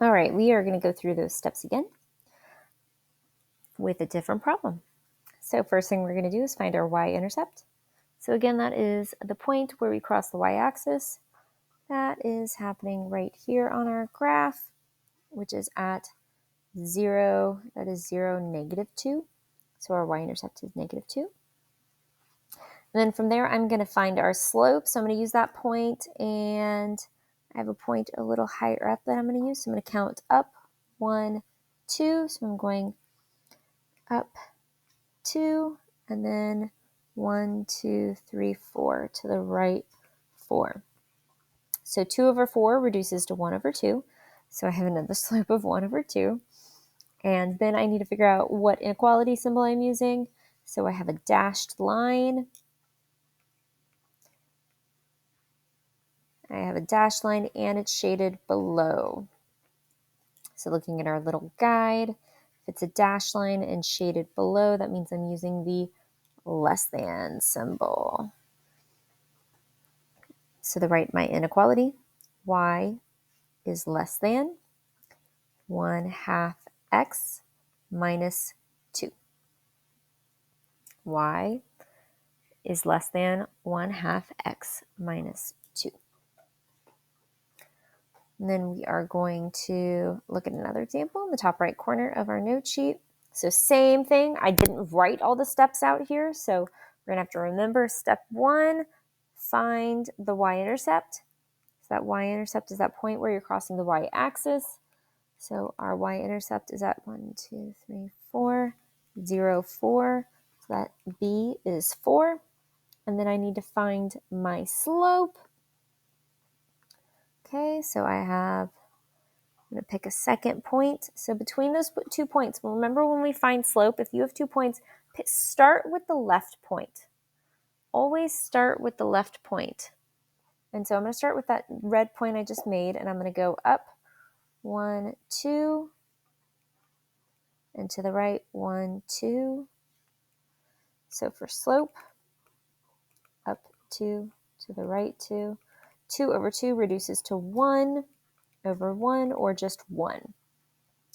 All right, we are going to go through those steps again with a different problem. So first thing we're going to do is find our y-intercept. So again, that is the point where we cross the y-axis. That is happening right here on our graph, which is at 0. That is 0, -2. So our y-intercept is -2. And then from there, I'm going to find our slope. So I'm going to use that point, and I have a point a little higher up that I'm going to use. So I'm going to count up 1, 2. So I'm going up 2, and then 1, 2, 3, 4 to the right 4. So 2 over 4 reduces to 1 over 2. So I have another slope of 1 over 2. And then I need to figure out what inequality symbol I'm using. So I have a dashed line. I have a dashed line and it's shaded below. So looking at our little guide, if it's a dashed line and shaded below, that means I'm using the less than symbol. So to write my inequality, y is less than 1/2 x minus 2. Y is less than 1/2 x minus 2. And then we are going to look at another example in the top right corner of our note sheet. So same thing, I didn't write all the steps out here, so we're gonna have to remember step 1, find the y-intercept. So that y-intercept is that point where you're crossing the y-axis. So our y-intercept is at 1, 2, 3, 4, 0, 4. So that b is 4. And then I need to find my slope. Okay, so I'm going to pick a second point. So between those 2 points, well, remember when we find slope, if you have 2 points, start with the left point. Always start with the left point. And so I'm going to start with that red point I just made, and I'm going to go up 1, 2, and to the right 1, 2. So for slope, up 2, to the right 2. 2 over 2 reduces to 1 over 1, or just 1.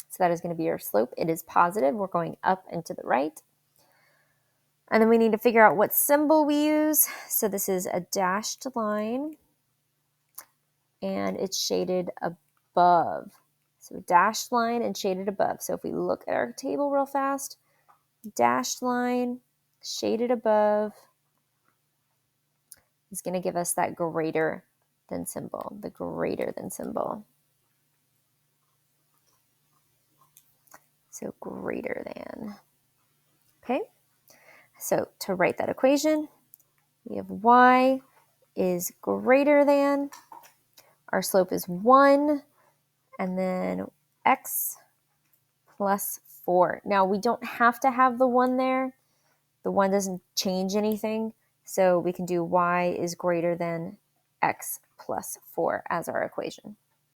So that is going to be our slope. It is positive. We're going up and to the right. And then we need to figure out what symbol we use. So this is a dashed line, and it's shaded above. So dashed line and shaded above. So if we look at our table real fast, dashed line, shaded above is going to give us that greater than symbol, the greater than symbol. So greater than. Okay, so to write that equation, we have y is greater than, our slope is 1, and then x plus 4. Now we don't have to have the 1 there. The 1 doesn't change anything, so we can do y is greater than x plus 4 as our equation.